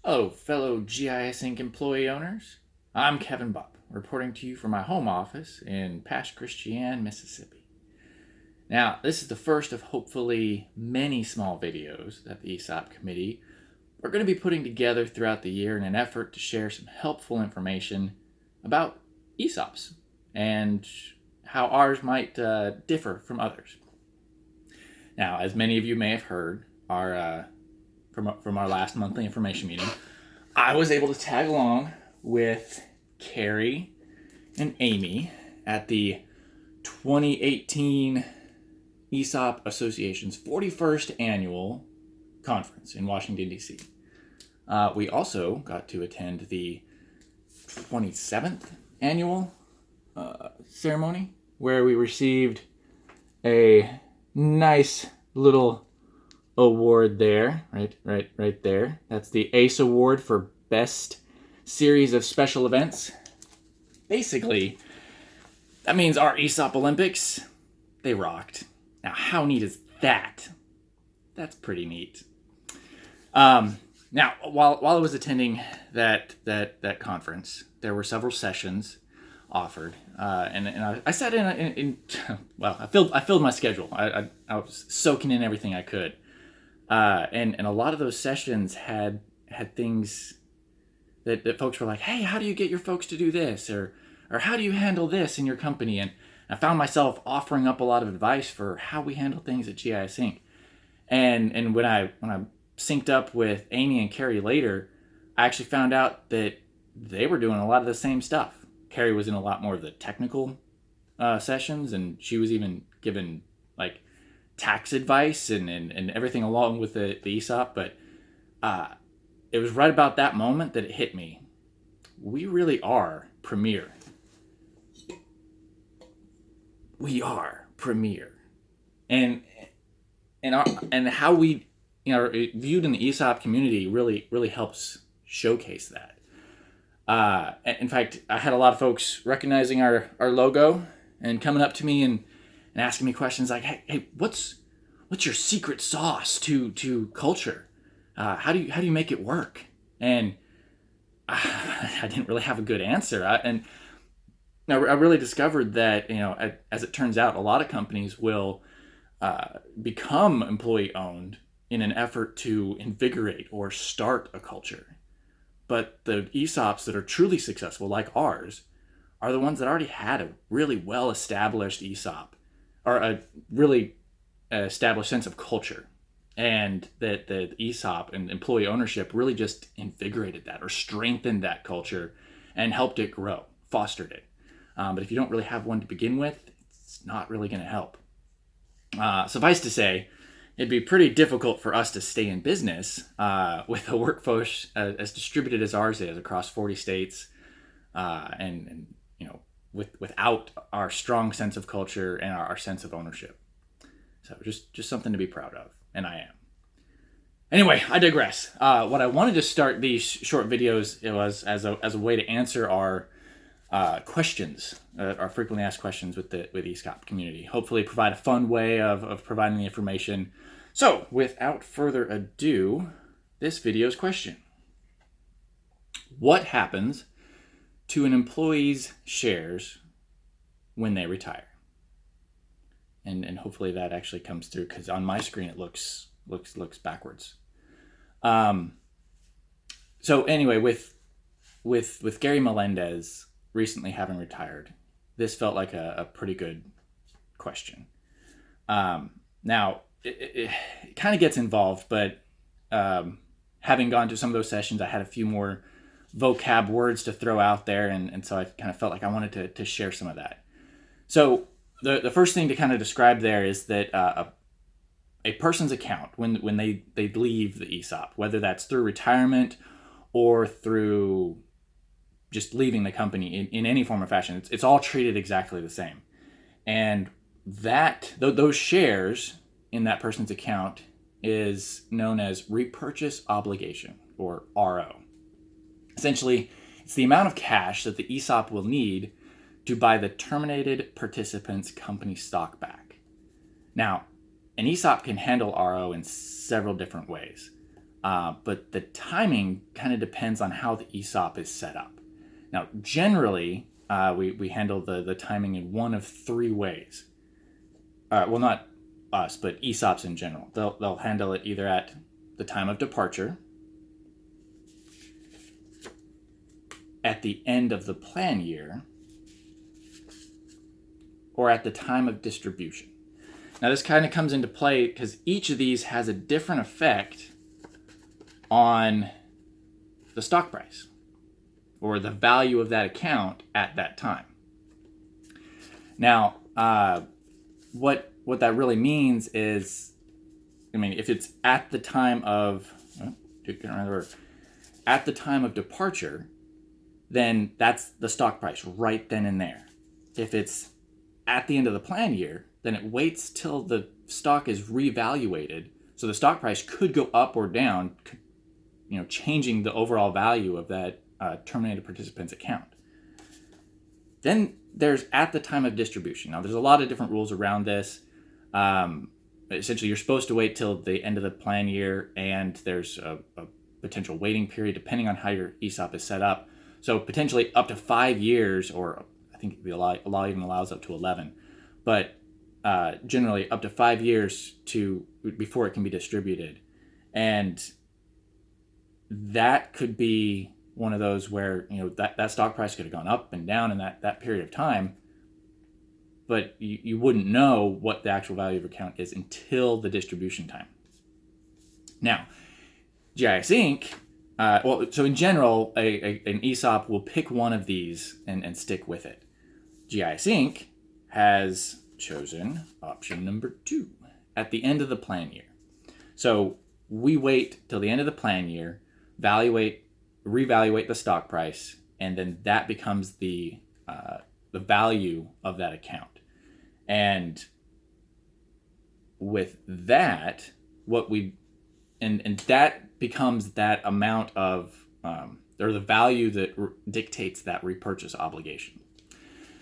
Hello, fellow GISinc employee owners. I'm Kevin Bupp, reporting to you from my home office in Pass Christian, Mississippi. Now, this is the first of hopefully many small videos that the ESOP committee are going to be putting together throughout the year in an effort to share some helpful information about ESOPs and how ours might differ from others. Now, as many of you may have heard, from our last monthly information meeting, I was able to tag along with Carrie and Amy at the 2018 ESOP Association's 41st annual conference in Washington, D.C. We also got to attend the 27th annual ceremony where we received a nice little award there, right there. That's the ACE Award for Best Series of Special Events. Basically, that means our ESOP Olympics, they rocked. Now, how neat is that? That's pretty neat. Now, while I was attending that conference, there were several sessions offered, and I sat in well, I filled my schedule. I was soaking in everything I could. And a lot of those sessions had things that folks were like, hey, how do you get your folks to do this? Or how do you handle this in your company? And I found myself offering up a lot of advice for how we handle things at GISinc. And when I synced up with Amy and Carrie later, I actually found out that they were doing a lot of the same stuff. Carrie was in a lot more of the technical sessions, and she was even given like tax advice and everything along with the ESOP, but it was right about that moment that it hit me. We really are premier. We are premier, and how we are viewed in the ESOP community really helps showcase that. In fact, I had a lot of folks recognizing our logo and coming up to me and asking me questions like, hey, what's your secret sauce to culture? How do you make it work? And I didn't really have a good answer. I really discovered that, as it turns out, a lot of companies will become employee owned in an effort to invigorate or start a culture. But the ESOPs that are truly successful, like ours, are the ones that already had a really well-established ESOP, or a really established sense of culture, and that the ESOP and employee ownership really just invigorated that or strengthened that culture and helped it grow, fostered it. But if you don't really have one to begin with, it's not really going to help. Suffice to say, it'd be pretty difficult for us to stay in business with a workforce as distributed as ours is across 40 states, and without our strong sense of culture and our sense of ownership. So just something to be proud of, and I am. Anyway, I digress. What I wanted to start these short videos was as a way to answer our questions, our frequently asked questions with the ESOP community. Hopefully provide a fun way of providing the information. So without further ado, this video's question. What happens to an employee's shares when they retire? And hopefully that actually comes through, because on my screen it looks backwards. So anyway, with Gary Melendez recently having retired, this felt like a pretty good question. Now it kind of gets involved, but having gone to some of those sessions, I had a few more vocab words to throw out there, and so I kind of felt like I wanted to share some of that. So the first thing to kind of describe there is that a person's account, when they leave the ESOP, whether that's through retirement or through just leaving the company in any form or fashion, it's all treated exactly the same. And those shares in that person's account is known as repurchase obligation, or RO. Essentially, it's the amount of cash that the ESOP will need to buy the terminated participant's company stock back. Now, an ESOP can handle RO in several different ways. but the timing kind of depends on how the ESOP is set up. Now, generally, we handle the timing in one of three ways. Well, not us, but ESOPs in general. They'll handle it either at the time of departure, at the end of the plan year, or at the time of distribution. Now, this kind of comes into play because each of these has a different effect on the stock price or the value of that account at that time. Now, what that really means is, if it's at the time of at the time of departure, then that's the stock price right then and there. If it's at the end of the plan year, then it waits till the stock is reevaluated. So the stock price could go up or down, changing the overall value of that terminated participant's account. Then there's at the time of distribution. Now, there's a lot of different rules around this. Essentially, you're supposed to wait till the end of the plan year, and there's a potential waiting period depending on how your ESOP is set up. So potentially up to 5 years, or I think the law even allows up to 11, but generally up to 5 years before it can be distributed. And that could be one of those where that stock price could have gone up and down in that period of time, but you wouldn't know what the actual value of your account is until the distribution time. Now, GISinc, so in general, an ESOP will pick one of these and stick with it. GISinc has chosen option number 2 at the end of the plan year. So we wait till the end of the plan year, reevaluate the stock price, and then that becomes the value of that account. And with that, and that becomes that amount of or the value that dictates that repurchase obligation.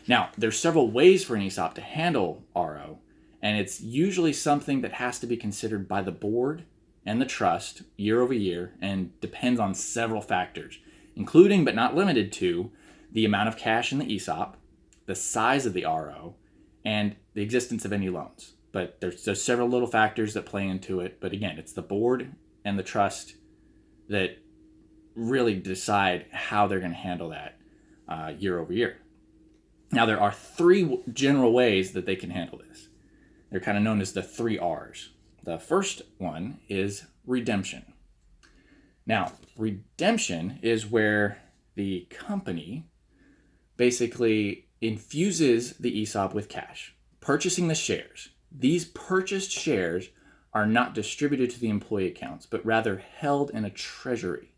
Now, there's several ways for an ESOP to handle RO, and it's usually something that has to be considered by the board and the trust year over year, and depends on several factors, including but not limited to the amount of cash in the ESOP, the size of the RO, and the existence of any loans. But there's several little factors that play into it. But again, it's the board and the trust that really decide how they're going to handle that year over year. Now, there are 3 general ways that they can handle this. They're kind of known as the 3 R's. The first one is redemption. Now, redemption is where the company basically infuses the ESOP with cash, purchasing the shares. These purchased shares are not distributed to the employee accounts, but rather held in a treasury.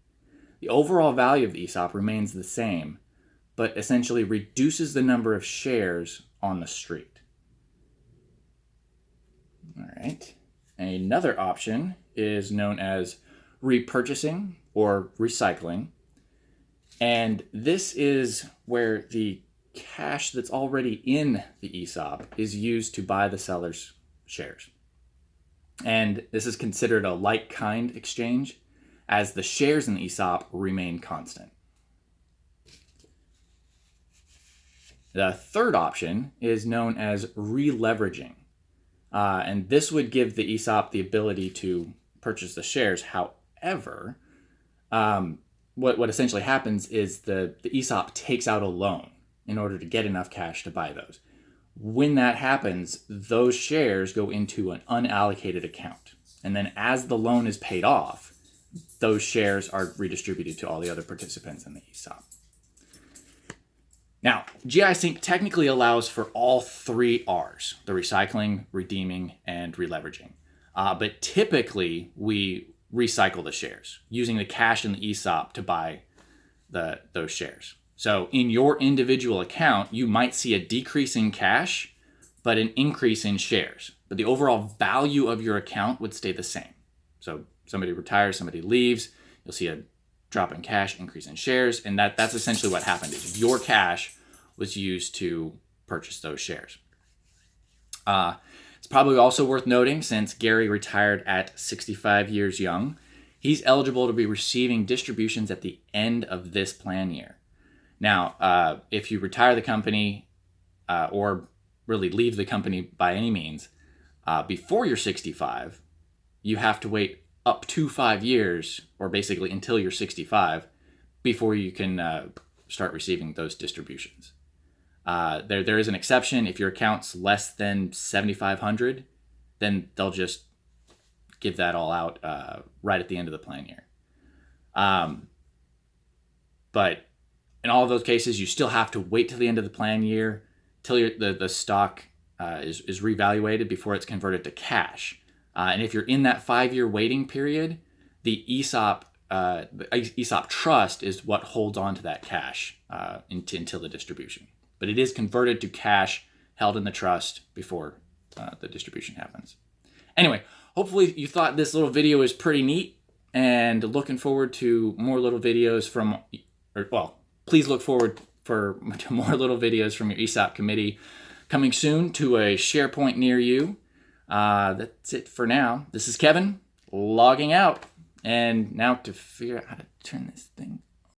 The overall value of the ESOP remains the same, but essentially reduces the number of shares on the street. All right. Another option is known as repurchasing or recycling. And this is where the cash that's already in the ESOP is used to buy the seller's shares. And this is considered a like-kind exchange, as the shares in the ESOP remain constant. The third option is known as re-leveraging. And this would give the ESOP the ability to purchase the shares. However, what essentially happens is the ESOP takes out a loan in order to get enough cash to buy those. When that happens, those shares go into an unallocated account. And then as the loan is paid off, those shares are redistributed to all the other participants in the ESOP. Now, GISinc technically allows for all 3 R's, the recycling, redeeming, and releveraging. But typically, we recycle the shares using the cash in the ESOP to buy those shares. So in your individual account, you might see a decrease in cash, but an increase in shares. But the overall value of your account would stay the same. So somebody retires, somebody leaves, you'll see a drop in cash, increase in shares, and that's essentially what happened. Is your cash was used to purchase those shares. It's probably also worth noting, since Gary retired at 65 years young, he's eligible to be receiving distributions at the end of this plan year. Now, if you retire the company or really leave the company by any means before you're 65, you have to wait up to 5 years, or basically until you're 65, before you can start receiving those distributions. There is an exception. If your account's less than $7,500, then they'll just give that all out right at the end of the plan year. But in all of those cases, you still have to wait till the end of the plan year till the stock is revaluated before it's converted to cash. And if you're in that 5-year waiting period, the ESOP trust is what holds on to that cash until the distribution. But it is converted to cash held in the trust before the distribution happens. Anyway, hopefully you thought this little video is pretty neat, and looking forward to more little videos please look forward to more little videos from your ESOP committee coming soon to a SharePoint near you. That's it for now. This is Kevin logging out. And now to figure out how to turn this thing